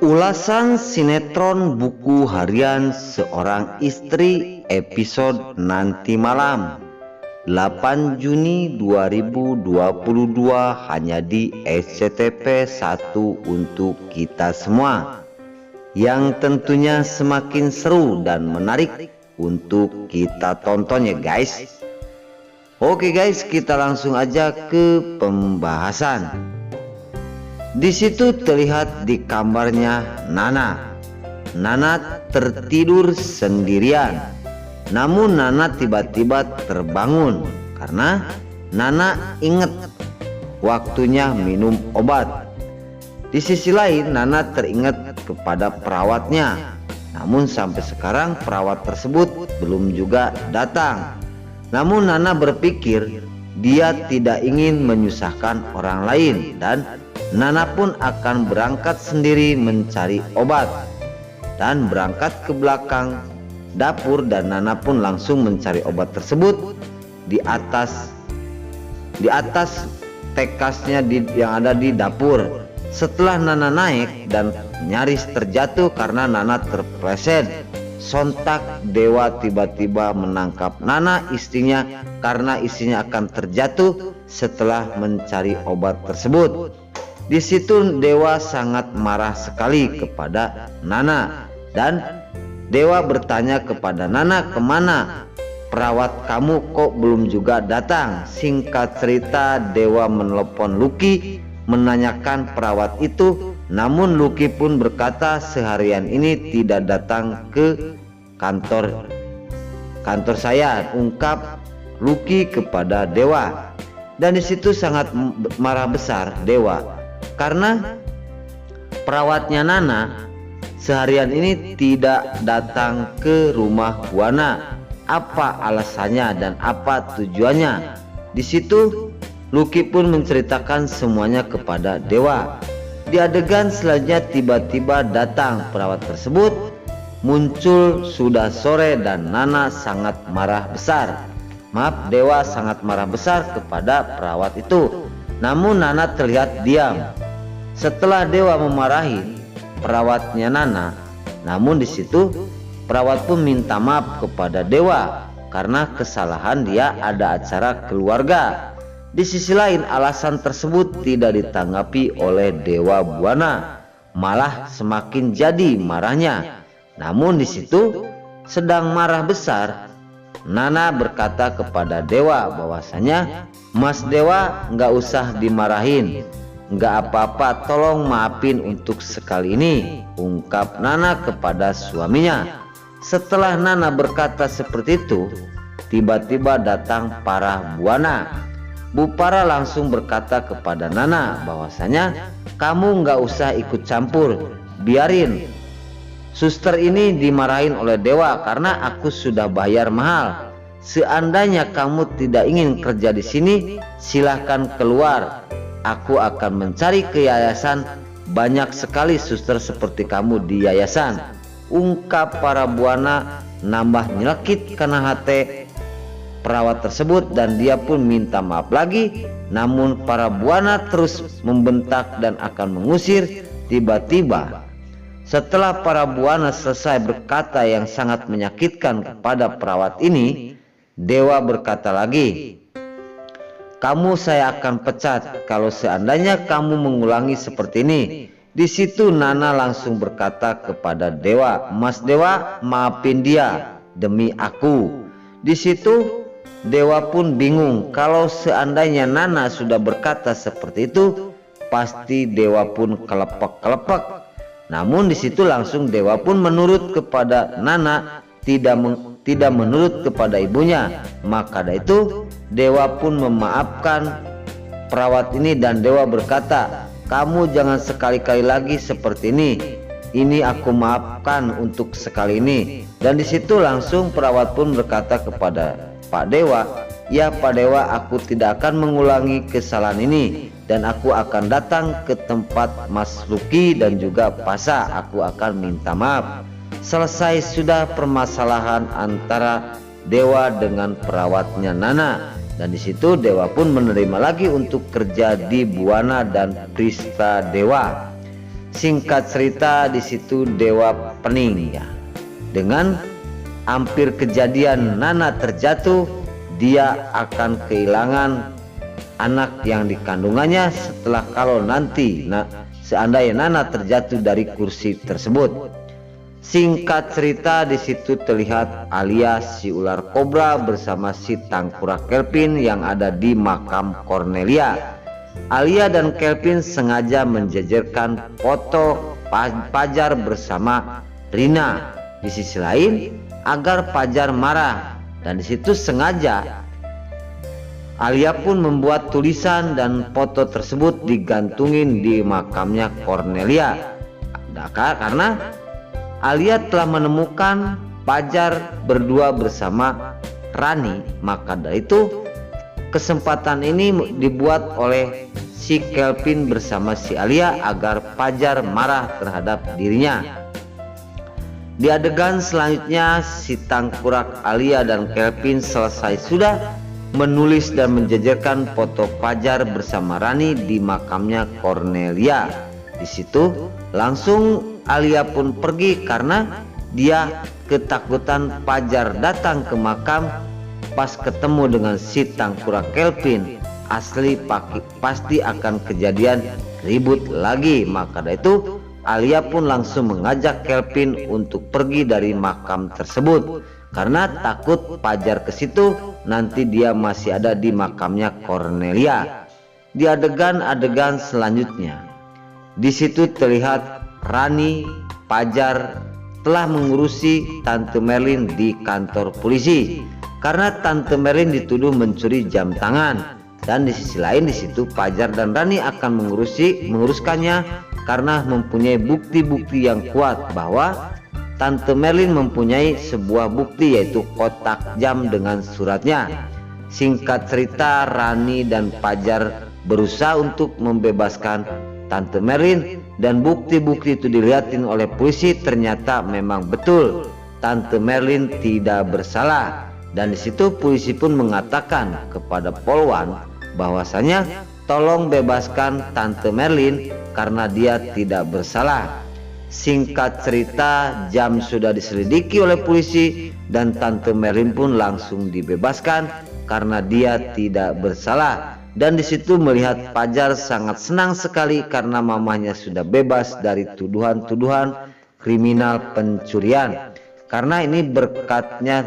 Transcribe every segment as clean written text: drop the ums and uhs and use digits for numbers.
Ulasan sinetron buku harian seorang istri episode nanti malam 8 Juni 2022 hanya di SCTV 1 untuk kita semua, yang tentunya semakin seru dan menarik untuk kita tonton ya guys. Oke guys, kita langsung aja ke pembahasan. Di situ terlihat di kamarnya Nana. Nana tertidur sendirian. Namun Nana tiba-tiba terbangun karena Nana ingat waktunya minum obat. Di sisi lain Nana teringat kepada perawatnya. Namun sampai sekarang perawat tersebut belum juga datang. Namun Nana berpikir dia tidak ingin menyusahkan orang lain dan Nana pun akan berangkat sendiri mencari obat dan berangkat ke belakang dapur, dan Nana pun langsung mencari obat tersebut di atas tekasnya yang ada di dapur. Setelah Nana naik dan nyaris terjatuh karena Nana terpleset, sontak Dewa tiba-tiba menangkap Nana istrinya karena istrinya akan terjatuh setelah mencari obat tersebut. Di situ Dewa sangat marah sekali kepada Nana dan Dewa bertanya kepada Nana, kemana perawat kamu kok belum juga datang? Singkat cerita Dewa menelepon Lucky menanyakan perawat itu, namun Lucky pun berkata seharian ini tidak datang ke kantor saya, ungkap Lucky kepada Dewa. Dan di situ sangat marah besar Dewa karena perawatnya Nana seharian ini tidak datang ke rumah Buana. Apa alasannya dan apa tujuannya? Di situ Lucky pun menceritakan semuanya kepada Dewa. Di adegan selanjutnya tiba-tiba datang perawat tersebut muncul sudah sore dan Nana sangat marah besar. Dewa sangat marah besar kepada perawat itu. Namun Nana terlihat diam. Setelah Dewa memarahi perawatnya Nana, namun di situ perawat pun minta maaf kepada Dewa karena kesalahan dia ada acara keluarga. Di sisi lain alasan tersebut tidak ditanggapi oleh Dewa Buana, malah semakin jadi marahnya. Namun di situ sedang marah besar, Nana berkata kepada Dewa bahwasanya, Mas Dewa nggak usah dimarahin, nggak apa-apa, tolong maafin untuk sekali ini, ungkap Nana kepada suaminya. Setelah Nana berkata seperti itu, tiba-tiba datang Parah Buana. Bu Parah langsung berkata kepada Nana bahwasanya kamu nggak usah ikut campur, biarin suster ini dimarahin oleh Dewa karena aku sudah bayar mahal. Seandainya kamu tidak ingin kerja di sini, silahkan keluar. Aku akan mencari ke yayasan, banyak sekali suster seperti kamu di yayasan, ungkap Parah Buana. Nambah nyelekit karena hati perawat tersebut dan dia pun minta maaf lagi. Namun Parah Buana terus membentak dan akan mengusir. Tiba-tiba setelah Parah Buana selesai berkata yang sangat menyakitkan kepada perawat ini, Dewa berkata lagi, kamu saya akan pecat kalau seandainya kamu mengulangi seperti ini. Di situ Nana langsung berkata kepada Dewa, Mas Dewa, maafin dia demi aku. Di situ Dewa pun bingung, kalau seandainya Nana sudah berkata seperti itu, pasti Dewa pun kelepek-kelepek. Namun di situ langsung Dewa pun menurut kepada Nana, tidak menurut kepada ibunya. Maka dari itu Dewa pun memaafkan perawat ini dan Dewa berkata, kamu jangan sekali-kali lagi seperti ini. Ini aku maafkan untuk sekali ini. Dan di situ langsung perawat pun berkata kepada Pak Dewa, ya Pak Dewa, aku tidak akan mengulangi kesalahan ini dan aku akan datang ke tempat Mas Lucky dan juga Pasa. Aku akan minta maaf. Selesai sudah permasalahan antara Dewa dengan perawatnya Nana. Dan di situ Dewa pun menerima lagi untuk kerja di Buana dan Prista Dewa. Singkat cerita di situ Dewa Pening ya. Dengan hampir kejadian Nana terjatuh, dia akan kehilangan anak yang dikandungannya setelah kalau nanti seandainya Nana terjatuh dari kursi tersebut. Singkat cerita di situ terlihat Alia si ular kobra bersama si tangkurak Kelvin yang ada di makam Cornelia. Alia dan Kelvin sengaja menjejerkan foto Pajar bersama Rina di sisi lain agar Pajar marah, dan di situ sengaja Alia pun membuat tulisan dan foto tersebut digantungin di makamnya Cornelia karena Alia telah menemukan Pajar berdua bersama Rani. Maka dari itu kesempatan ini dibuat oleh si Kelvin bersama si Alia agar Pajar marah terhadap dirinya. Di adegan selanjutnya si tangkurak Alia dan Kelvin selesai sudah menulis dan menjejerkan foto Pajar bersama Rani di makamnya Cornelia. Di situ langsung Alia pun pergi karena dia ketakutan Pajar datang ke makam pas ketemu dengan si tangkurak Kelvin. Asli pasti akan kejadian ribut lagi. Maka dari itu Alia pun langsung mengajak Kelvin untuk pergi dari makam tersebut karena takut Pajar ke situ nanti dia masih ada di makamnya Cornelia. Di adegan-adegan selanjutnya di situ terlihat Rani Pajar telah mengurusi Tante Merlin di kantor polisi karena Tante Merlin dituduh mencuri jam tangan, dan di sisi lain di situ Pajar dan Rani akan menguruskannya karena mempunyai bukti-bukti yang kuat bahwa Tante Merlin mempunyai sebuah bukti yaitu kotak jam dengan suratnya. Singkat cerita Rani dan Pajar berusaha untuk membebaskan Tante Merlin, dan bukti-bukti itu dilihatin oleh polisi ternyata memang betul Tante Merlin tidak bersalah, dan di situ polisi pun mengatakan kepada Polwan bahwasanya tolong bebaskan Tante Merlin karena dia tidak bersalah. Singkat cerita jam sudah diselidiki oleh polisi dan Tante Merlin pun langsung dibebaskan karena dia tidak bersalah. Dan di situ melihat Pajar sangat senang sekali karena mamanya sudah bebas dari tuduhan-tuduhan kriminal pencurian. Karena ini berkatnya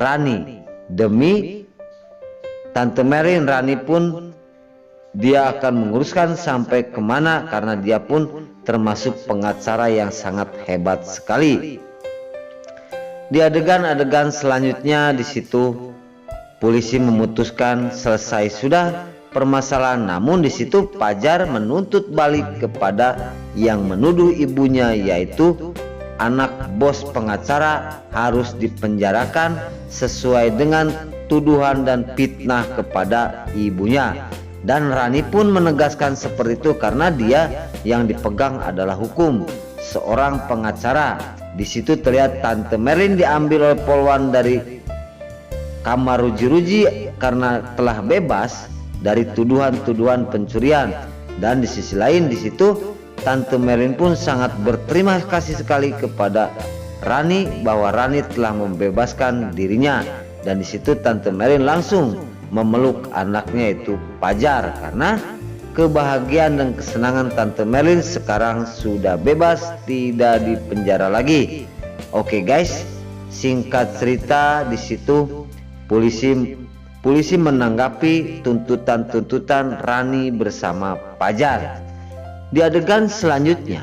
Rani, demi Tante Merlin Rani pun dia akan menguruskan sampai kemana karena dia pun termasuk pengacara yang sangat hebat sekali. Di adegan-adegan selanjutnya di situ polisi memutuskan selesai sudah permasalahan, namun di situ Pajar menuntut balik kepada yang menuduh ibunya, yaitu anak bos pengacara harus dipenjarakan sesuai dengan tuduhan dan fitnah kepada ibunya. Dan Rani pun menegaskan seperti itu karena dia yang dipegang adalah hukum, seorang pengacara. Di situ terlihat Tante Merlin diambil oleh Polwan dari kamar ruji-ruji karena telah bebas dari tuduhan-tuduhan pencurian. Dan di sisi lain di situ Tante Merlin pun sangat berterima kasih sekali kepada Rani bahwa Rani telah membebaskan dirinya. Dan di situ Tante Merlin langsung memeluk anaknya yaitu Pajar karena kebahagiaan dan kesenangan Tante Merlin sekarang sudah bebas, tidak dipenjara lagi. Oke guys, singkat cerita di situ polisi menanggapi tuntutan Rani bersama Pajar. Di adegan selanjutnya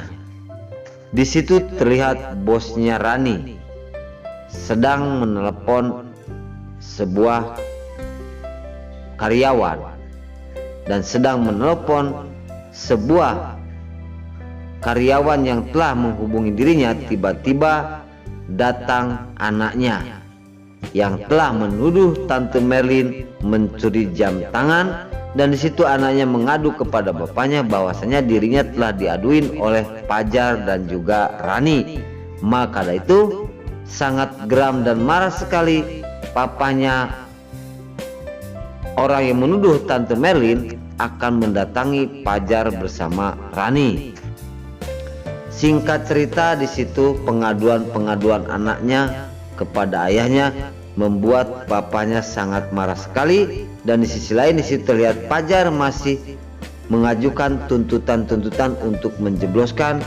di situ terlihat bosnya Rani sedang menelepon sebuah karyawan dan sedang menelepon sebuah karyawan yang telah menghubungi dirinya. Tiba-tiba datang anaknya yang telah menuduh Tante Merlin mencuri jam tangan, dan di situ anaknya mengadu kepada bapaknya bahwasanya dirinya telah diaduin oleh Pajar dan juga Rani. Maka dari itu sangat geram dan marah sekali papanya orang yang menuduh Tante Merlin akan mendatangi Pajar bersama Rani. Singkat cerita, di situ pengaduan anaknya kepada ayahnya membuat bapaknya sangat marah sekali. Dan di sisi lain di situ terlihat Fajar masih mengajukan tuntutan untuk menjebloskan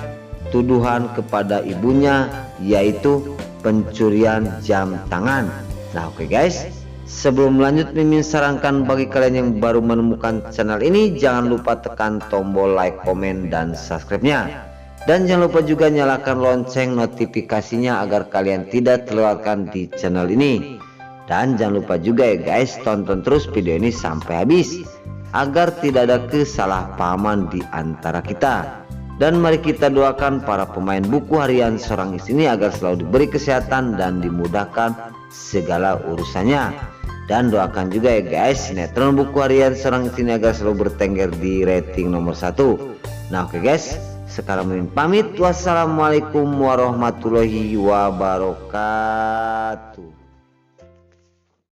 tuduhan kepada ibunya, yaitu pencurian jam tangan. Nah oke guys, sebelum lanjut Mimin sarankan bagi kalian yang baru menemukan channel ini, jangan lupa tekan tombol like, komen, dan subscribe-nya. Dan jangan lupa juga nyalakan lonceng notifikasinya agar kalian tidak terlewatkan di channel ini. Dan jangan lupa juga ya guys, tonton terus video ini sampai habis agar tidak ada kesalahpahaman di antara kita. Dan mari kita doakan para pemain buku harian seorang istri ini agar selalu diberi kesehatan dan dimudahkan segala urusannya. Dan doakan juga ya guys, sinetron buku harian seorang istri ini agar selalu bertengger di rating nomor 1. Nah oke guys, sekarang Mimin pamit. Wassalamualaikum warahmatullahi wabarakatuh.